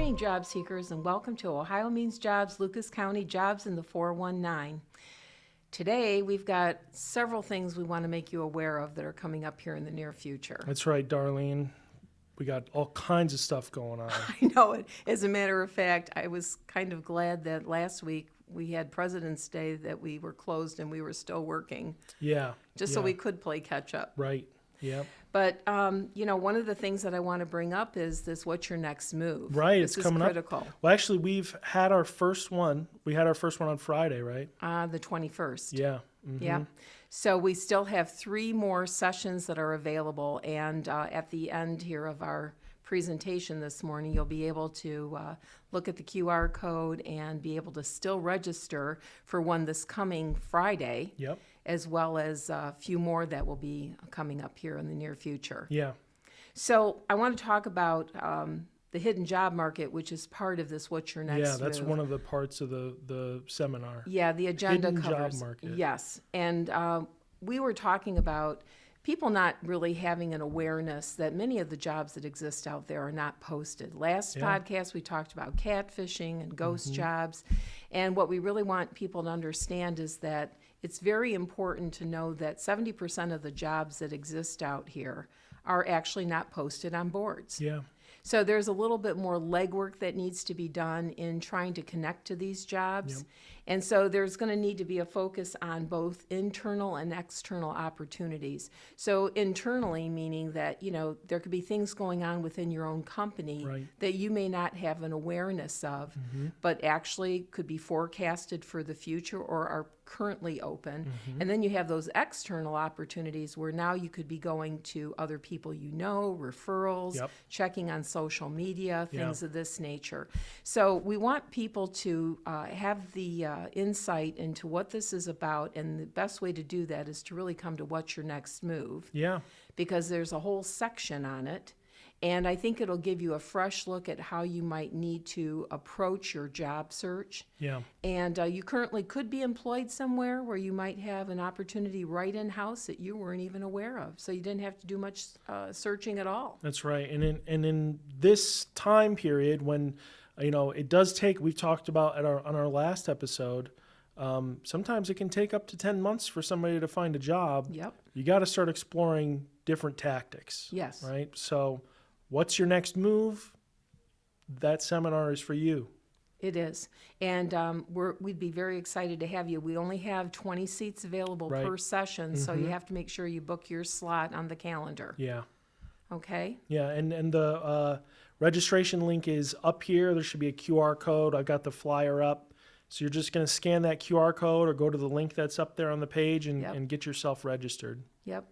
morning, job seekers, and welcome to Ohio Means Jobs, Lucas County Jobs in the 419. Today, we've got several things we want to make you aware of that are coming up here in the near future. That's right, Darlene. We got all kinds of stuff going on. I know it. As a matter of fact, I was kind of glad that last week we had President's Day, that we were closed and we were still working. Yeah. Just so we could play catch up. Right. Yep. But, one of the things that I want to bring up is this, what's your next move? Right, this it's coming up. This is critical. Well, actually, we've had our first one. We had our first one on Friday, right? The 21st. Yeah. Mm-hmm. Yeah. So we still have 3 more sessions that are available. And at the end here of our presentation this morning, you'll be able to look at the QR code and be able to still register for one this coming Friday. Yep. As well as a few more that will be coming up here in the near future. Yeah. So I want to talk about the hidden job market, which is part of this What's Your Next Move. Yeah, that's one of the parts of the seminar. Yeah, the agenda hidden covers. Job market. Yes, and we were talking about people not really having an awareness that many of the jobs that exist out there are not posted. Last podcast, we talked about catfishing and ghost jobs. And what we really want people to understand is that it's very important to know that 70% of the jobs that exist out here are actually not posted on boards. Yeah. So there's a little bit more legwork that needs to be done in trying to connect to these jobs. Yep. And so there's going to need to be a focus on both internal and external opportunities. So internally, meaning that, there could be things going on within your own company that you may not have an awareness of, but actually could be forecasted for the future or are currently open. And then you have those external opportunities where now you could be going to other people referrals, checking on social media, things of this nature. So we want people to have the insight into what this is about, and the best way to do that is to really come to What's Your Next Move. Yeah. Because there's a whole section on it. And I think it'll give you a fresh look at how you might need to approach your job search. Yeah. And you currently could be employed somewhere where you might have an opportunity right in-house that you weren't even aware of. So you didn't have to do much searching at all. That's right. And in this time period when, it does take, we've talked about on our last episode, sometimes it can take up to 10 months for somebody to find a job. Yep. You got to start exploring different tactics. Yes. Right? So what's your next move? That seminar is for you. It is. And we'd be very excited to have you. We only have 20 seats available per session, so you have to make sure you book your slot on the calendar. Yeah. Okay? Yeah, and the registration link is up here. There should be a QR code. I've got the flyer up. So you're just going to scan that QR code or go to the link that's up there on the page and get yourself registered. Yep.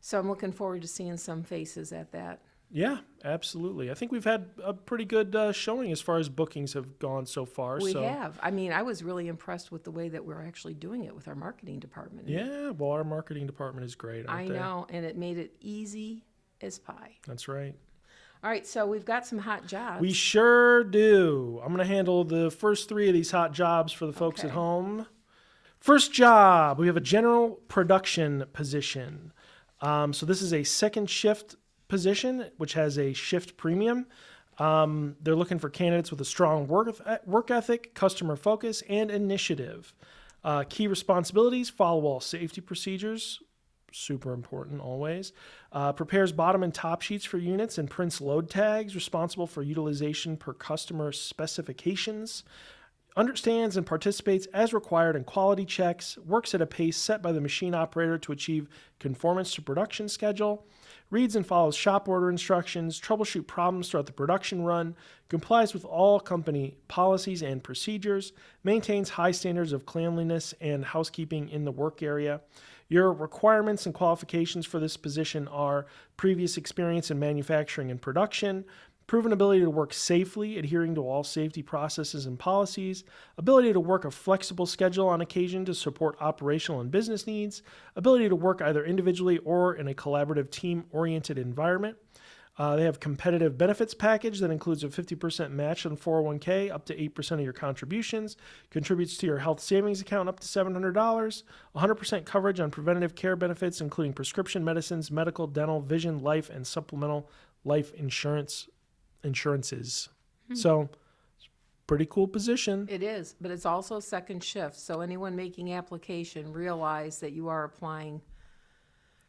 So I'm looking forward to seeing some faces at that. Yeah, absolutely. I think we've had a pretty good showing as far as bookings have gone so far. We have. I mean, I was really impressed with the way that we're actually doing it with our marketing department. Yeah, well, our marketing department is great, aren't they? I know, and it made it easy as pie. That's right. All right, so we've got some hot jobs. We sure do. I'm going to handle the first 3 of these hot jobs for the folks at home. First job, we have a general production position. So this is a second shift position, which has a shift premium. They're looking for candidates with a strong work ethic, customer focus, and initiative. Key responsibilities: follow all safety procedures, super important always. Prepares bottom and top sheets for units and prints load tags, responsible for utilization per customer specifications. Understands and participates as required in quality checks, works at a pace set by the machine operator to achieve conformance to production schedule, reads and follows shop order instructions, troubleshoot problems throughout the production run, complies with all company policies and procedures, maintains high standards of cleanliness and housekeeping in the work area. Your requirements and qualifications for this position are previous experience in manufacturing and production, proven ability to work safely, adhering to all safety processes and policies, ability to work a flexible schedule on occasion to support operational and business needs, ability to work either individually or in a collaborative team-oriented environment. They have competitive benefits package that includes a 50% match on 401k up to 8% of your contributions, contributes to your health savings account up to $700, 100% coverage on preventative care benefits, including prescription medicines, medical, dental, vision, life, and supplemental life insurances. So, pretty cool position. It is, but it's also second shift. So anyone making application, realize that you are applying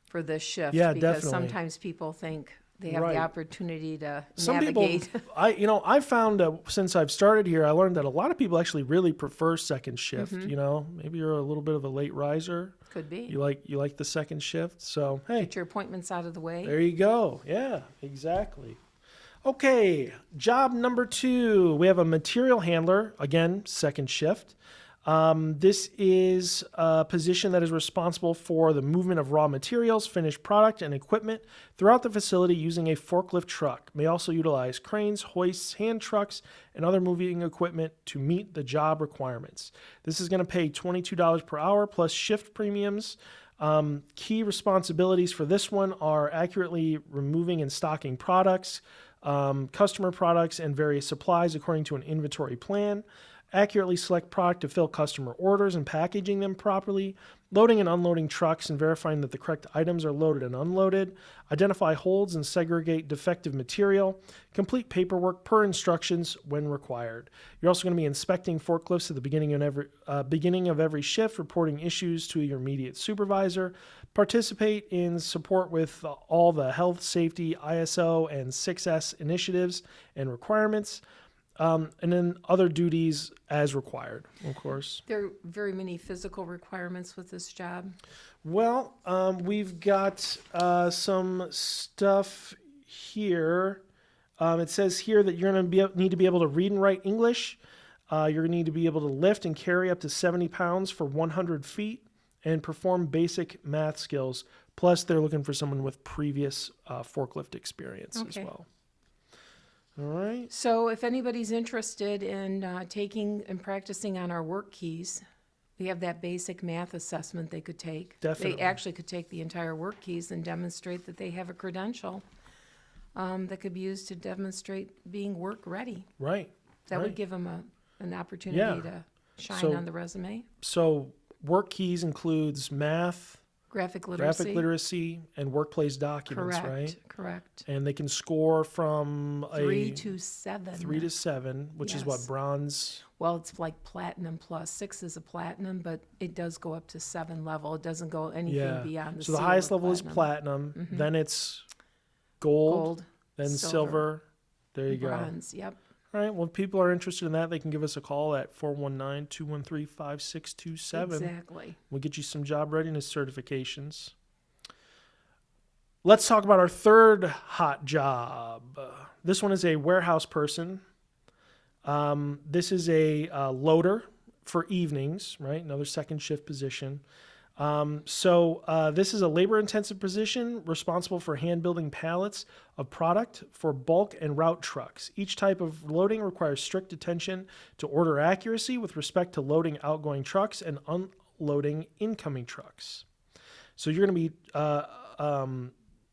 for this shift. Yeah, because definitely. sometimes people think they have Right. the opportunity to Some navigate. people, I found that since I've started here, I learned that a lot of people actually really prefer second shift. Maybe you're a little bit of a late riser. Could be. You like the second shift. So, hey, Get your appointments out of the way. there you go. Yeah, exactly. Okay, job number 2. We have a material handler, again, second shift. This is a position that is responsible for the movement of raw materials, finished product, and equipment throughout the facility using a forklift truck. May also utilize cranes, hoists, hand trucks, and other moving equipment to meet the job requirements. This is going to pay $22 per hour plus shift premiums. Key responsibilities for this one are accurately removing and stocking products, customer products, and various supplies according to an inventory plan. Accurately select product to fill customer orders and packaging them properly, loading and unloading trucks and verifying that the correct items are loaded and unloaded, identify holds and segregate defective material, complete paperwork per instructions when required. You're also going to be inspecting forklifts at the beginning of every shift, reporting issues to your immediate supervisor, participate in support with all the health, safety, ISO, and 6S initiatives and requirements. And then other duties as required, of course. There are very many physical requirements with this job. Well, we've got some stuff here. It says here that you're going to need to be able to read and write English. You're going to need to be able to lift and carry up to 70 pounds for 100 feet and perform basic math skills. Plus, they're looking for someone with previous forklift experience as well. All right. So if anybody's interested in taking and practicing on our work keys, we have that basic math assessment they could take. Definitely. They actually could take the entire work keys and demonstrate that they have a credential that could be used to demonstrate being work ready. Right. That right. would give them an opportunity to shine on the resume. So work keys includes math, Graphic literacy, and workplace documents, right? Correct. And they can score from 3 to 7. 3 to 7, which is what, Yes. bronze? Well, it's like platinum plus. 6 is a platinum, but it does go up to 7 level. It doesn't go anything beyond the So the seal highest of level is platinum, then it's gold, then silver. There you go. Bronze, yep. All right, well, if people are interested in that, they can give us a call at 419-213-5627. Exactly. We'll get you some job readiness certifications. Let's talk about our third hot job. This one is a warehouse person. This is a loader for evenings, right? Another second shift position. This is a labor-intensive position responsible for hand-building pallets of product for bulk and route trucks. Each type of loading requires strict attention to order accuracy with respect to loading outgoing trucks and unloading incoming trucks. So you're going to be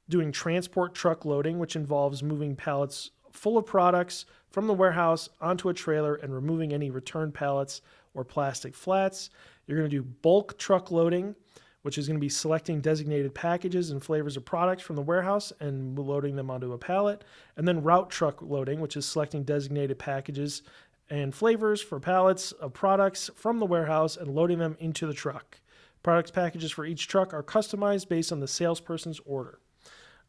doing transport truck loading, which involves moving pallets full of products from the warehouse onto a trailer and removing any returned pallets or plastic flats. You're going to do bulk truck loading, which is going to be selecting designated packages and flavors of products from the warehouse and loading them onto a pallet. And then route truck loading, which is selecting designated packages and flavors for pallets of products from the warehouse and loading them into the truck. Products packages for each truck are customized based on the salesperson's order.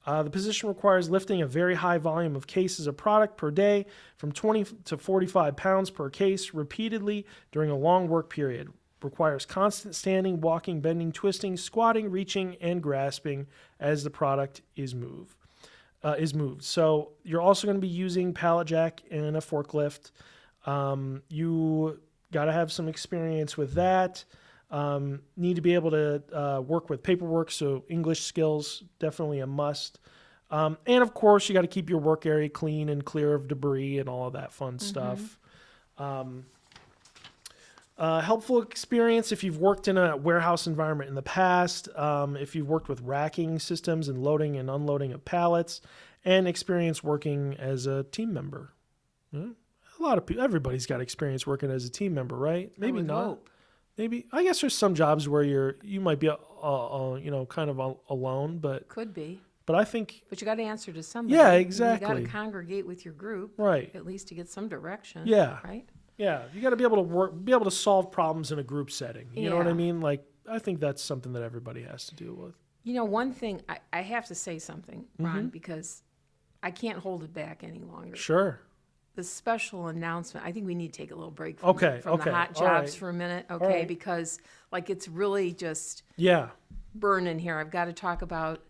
The position requires lifting a very high volume of cases of product per day from 20 to 45 pounds per case repeatedly during a long work period. Requires constant standing, walking, bending, twisting, squatting, reaching, and grasping as the product is moved. So you're also going to be using pallet jack and a forklift. You got to have some experience with that. Need to be able to work with paperwork, so English skills, definitely a must. And of course, you got to keep your work area clean and clear of debris and all of that fun stuff. Helpful experience if you've worked in a warehouse environment in the past, if you've worked with racking systems and loading and unloading of pallets, and experience working as a team member. A lot of people, everybody's got experience working as a team member, right? Maybe not. Hope. Maybe, I guess there's some jobs where you might be kind of alone, but Could be. But I think, But you got to answer to somebody. yeah, You exactly. got to congregate with your group, Right. at least to get some direction. Yeah. Right. Yeah, you got to be able to be able to solve problems in a group setting. You know what I Yeah. mean? Like, I think that's something that everybody has to deal with. You know, one thing I have to say something, Ron, because I can't hold it back any longer. Sure. The special announcement, I think we need to take a little break from, Okay, from okay, the hot all jobs right. for a minute, All okay? right. Because like it's really just Yeah, burning here. I've got to talk about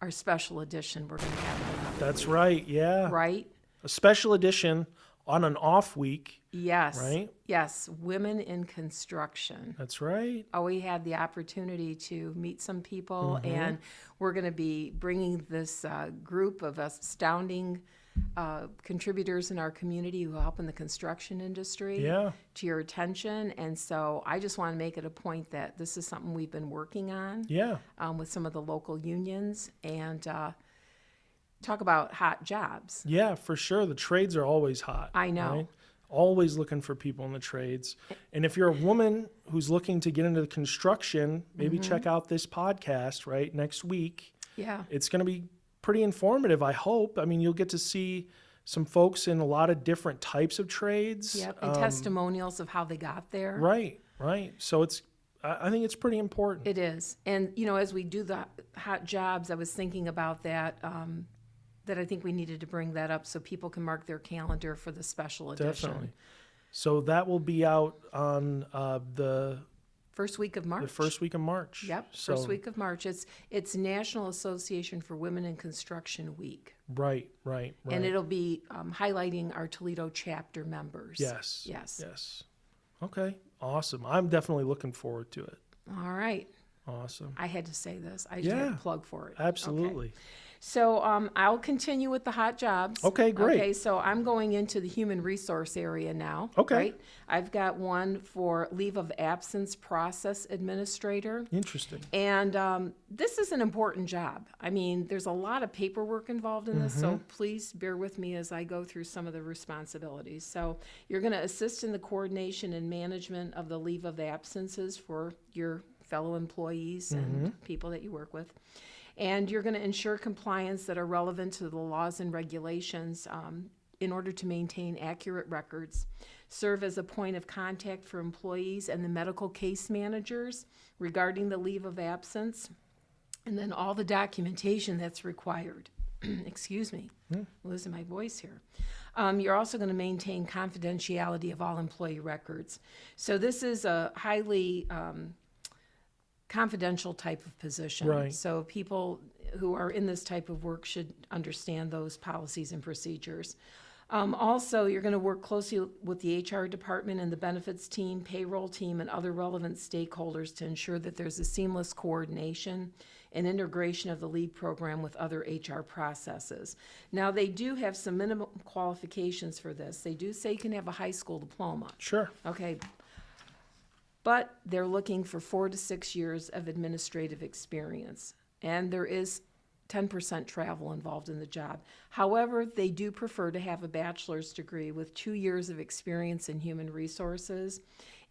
our special edition we're going to have, that's right. Yeah. right? A special edition on an off week. Yes. Right? Yes, women in construction. That's right. Oh, we had the opportunity to meet some people, Mm-hmm. and we're going to be bringing this group of astounding contributors in our community who help in the construction industry Yeah. to your attention. And so I just want to make it a point that this is something we've been working on Yeah. with some of the local unions, and talk about hot jobs. Yeah, for sure. The trades are always hot. I know. Right? Always looking for people in the trades. And if you're a woman who's looking to get into the construction, maybe check out this podcast, right, next week. Yeah. It's going to be pretty informative, I hope. I mean, you'll get to see some folks in a lot of different types of trades. Yep. And testimonials of how they got there. Right, right. So I think it's pretty important. It is. And, you know, as we do the hot jobs, I was thinking about that, that I think we needed to bring that up so people can mark their calendar for the special edition. Definitely. So that will be out on the First week of March. first week of March. Yep, So, first week of March. It's National Association for Women in Construction Week. Right, right, right. And it'll be highlighting our Toledo chapter members. Yes. Yes. Yes. Okay. Awesome. I'm definitely looking forward to it. All right. Awesome. I had to say this. I just had Yeah. to plug for it. Absolutely. Okay. So I'll continue with the hot jobs. Okay, great. Okay, so I'm going into the human resource area now. Okay. Right? I've got one for leave of absence process administrator. Interesting. And this is an important job. I mean, there's a lot of paperwork involved in this, so please bear with me as I go through some of the responsibilities. So you're going to assist in the coordination and management of the leave of absences for your fellow employees and people that you work with. And you're going to ensure compliance that are relevant to the laws and regulations in order to maintain accurate records, serve as a point of contact for employees and the medical case managers regarding the leave of absence, and then all the documentation that's required. Excuse me, I'm losing my voice here. You're also going to maintain confidentiality of all employee records. So this is a highly confidential type of position. Right. So people who are in this type of work should understand those policies and procedures. Also, you're going to work closely with the HR department and the benefits team, payroll team, and other relevant stakeholders to ensure that there's a seamless coordination and integration of the leave program with other HR processes. Now, they do have some minimum qualifications for this. They do say you can have a high school diploma. Sure. Okay. But they're looking for 4 to 6 years of administrative experience. And there is 10% travel involved in the job. However, they do prefer to have a bachelor's degree with 2 years of experience in human resources.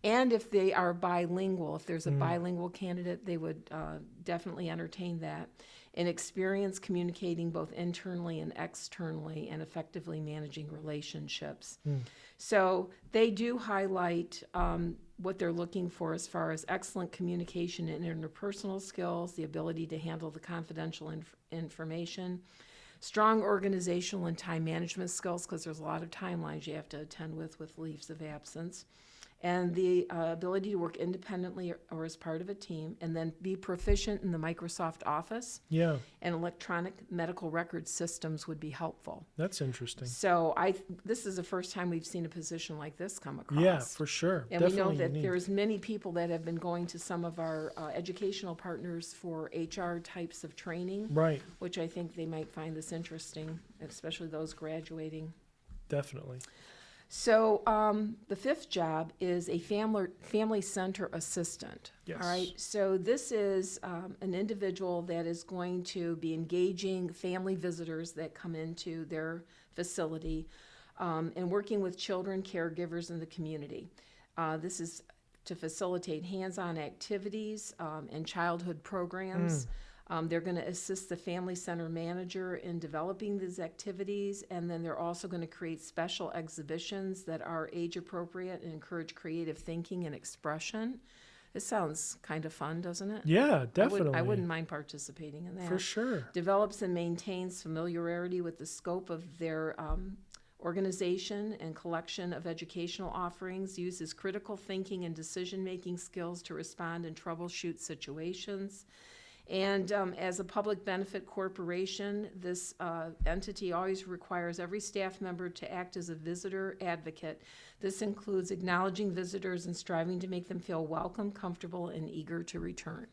And if they are bilingual, if there's a bilingual candidate, they would definitely entertain that. And experience communicating both internally and externally and effectively managing relationships. So they do highlight what they're looking for as far as excellent communication and interpersonal skills, the ability to handle the confidential information, strong organizational and time management skills, because there's a lot of timelines you have to attend with leaves of absence, and the ability to work independently or as part of a team, and then be proficient in the Microsoft Office Yeah. and electronic medical record systems would be helpful. That's interesting. So this is the first time we've seen a position like this come across. Yeah, for sure. And Definitely we know that unique. there's many people that have been going to some of our educational partners for HR types of training, Right. which I think they might find this interesting, especially those graduating. Definitely. So the fifth job is a family center assistant. Yes. All right. So this is an individual that is going to be engaging family visitors that come into their facility and working with children, caregivers in the community. This is to facilitate hands-on activities and childhood programs. They're going to assist the family center manager in developing these activities, and then they're also going to create special exhibitions that are age appropriate and encourage creative thinking and expression. This sounds kind of fun, doesn't it? Yeah, definitely. I wouldn't mind participating in that. For sure. Develops and maintains familiarity with the scope of their organization and collection of educational offerings, uses critical thinking and decision-making skills to respond and troubleshoot situations. And as a public benefit corporation, this entity always requires every staff member to act as a visitor advocate. This includes acknowledging visitors and striving to make them feel welcome, comfortable, and eager to return.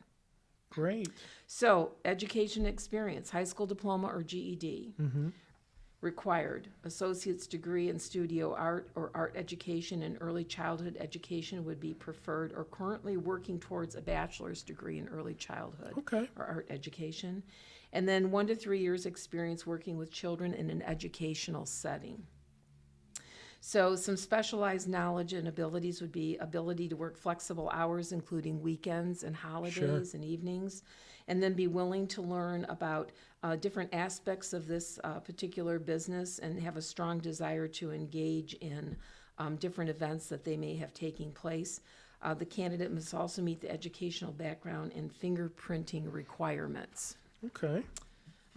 Great. So, education experience, high school diploma or GED. Required. Associate's degree in studio art or art education and early childhood education would be preferred, or currently working towards a bachelor's degree in early childhood or art education. And then 1 to 3 years experience working with children in an educational setting. So some specialized knowledge and abilities would be ability to work flexible hours, including weekends and holidays and evenings, and then be willing to learn about different aspects of this particular business and have a strong desire to engage in different events that they may have taking place. The candidate must also meet the educational background and fingerprinting requirements.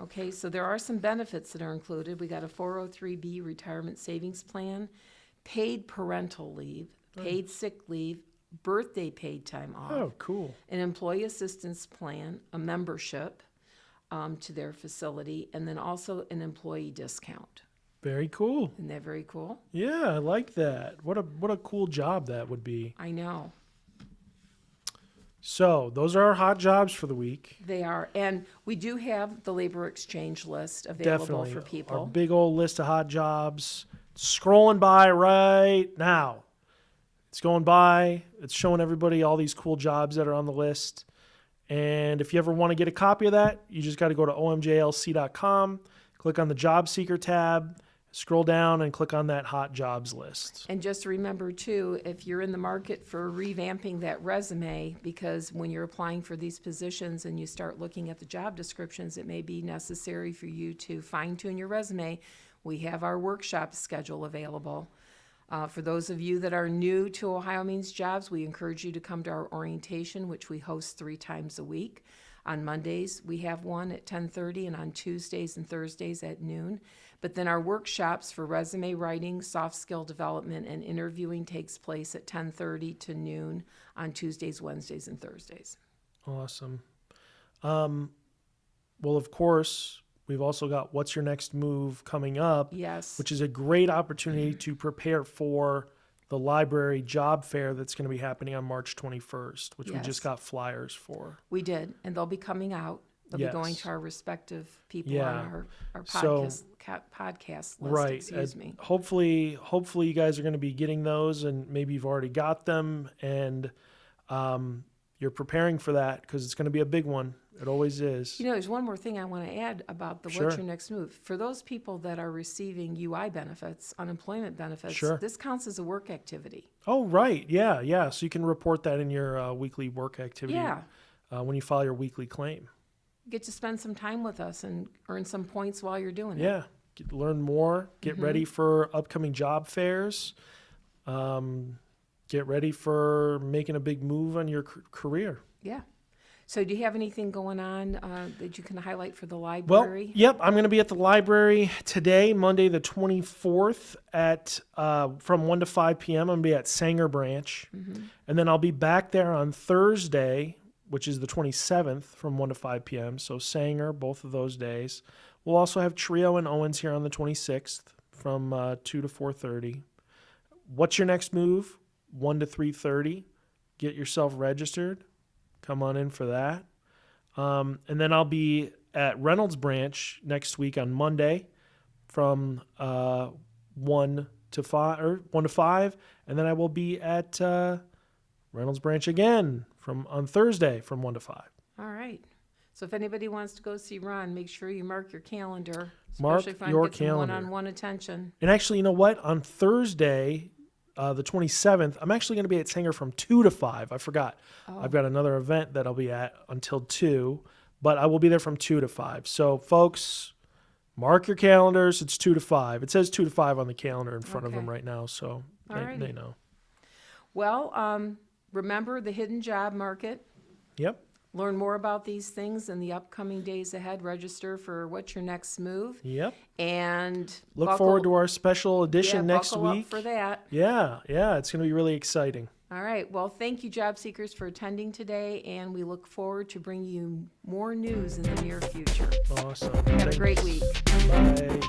Okay, so there are some benefits that are included. We got a 403B retirement savings plan, paid parental leave, paid sick leave, birthday paid time off. Oh, cool. An employee assistance plan, a membership to their facility, and then also an employee discount. Very cool. Isn't that very cool? Yeah, I like that. What a cool job that would be. I know. So those are our hot jobs for the week. They are. And we do have the labor exchange list available for people. Our big old list of hot jobs. Scrolling by right now. It's going by. It's showing everybody all these cool jobs that are on the list. And if you ever want to get a copy of that, you just got to go to omjlc.com, click on the job seeker tab, scroll down and click on that hot jobs list. And just remember too, if you're in the market for revamping that resume, because when you're applying for these positions and you start looking at the job descriptions, it may be necessary for you to fine tune your resume. We have our workshop schedule available. For those of you that are new to Ohio Means Jobs, we encourage you to come to our orientation, which we host 3 times a week. On Mondays, we have one at 10:30, and on Tuesdays and Thursdays at noon. But then our workshops for resume writing, soft skill development, and interviewing takes place at 10:30 to noon on Tuesdays, Wednesdays, and Thursdays. Awesome. Well, of course, we've also got What's Your Next Move coming up, Yes. which is a great opportunity to prepare for the library job fair that's going to be happening on March 21st, which we Yes. just got flyers for. We did, and they'll be coming out. They'll Yes. be going to our respective people Yeah. on our So- podcast list. Right. Excuse me. Hopefully you guys are going to be getting those, and maybe you've already got them, and you're preparing for that because it's going to be a big one. It always is. You know, there's one more thing I want to add about the Sure. What's Your Next Move. For those people that are receiving UI benefits, unemployment benefits, Sure. this counts as a work activity. Oh, right. Yeah. So you can report that in your weekly work activity when you file your weekly claim. Get to spend some time with us and earn some points while you're doing it. Yeah. Learn more. Get ready for upcoming job fairs. Get ready for making a big move on your career. Yeah. So do you have anything going on that you can highlight for the Well, library? yep. I'm going to be at the library today, Monday the 24th, at from 1 to 5 p.m. I'm going to be at Sanger Branch. And then I'll be back there on Thursday, which is the 27th, from 1 to 5 p.m. So Sanger, both of those days. We'll also have Trio and Owens here on the 26th from 2 to 4:30. What's your next move? 1 to 3:30. Get yourself registered. Come on in for that. And then I'll be at Reynolds Branch next week on Monday from 1 to 5, and then I will be at Reynolds Branch again on Thursday from 1 to 5. All right. So if anybody wants to go see Ron, make sure you mark your calendar. Mark especially if I your get some calendar. one-on-one attention. And actually, you know what? On Thursday, the 27th, I'm actually going to be at Sanger from 2 to 5. I forgot. I've got another event that I'll be at until 2. but I will be there from 2 to 5. So, folks, mark your calendars. It's 2 to 5. It says 2 to 5 on the calendar in front of them right now, so they know. Well, remember the hidden job market. Yep. Learn more about these things in the upcoming days ahead. Register for what's your next move. Yep. And look forward to our special edition next buckle week. Up for that. Yeah, it's going to be really exciting. All right. Well, thank you, job seekers, for attending today, and we look forward to bringing you more news in the near future. Awesome. Have a great week. Bye.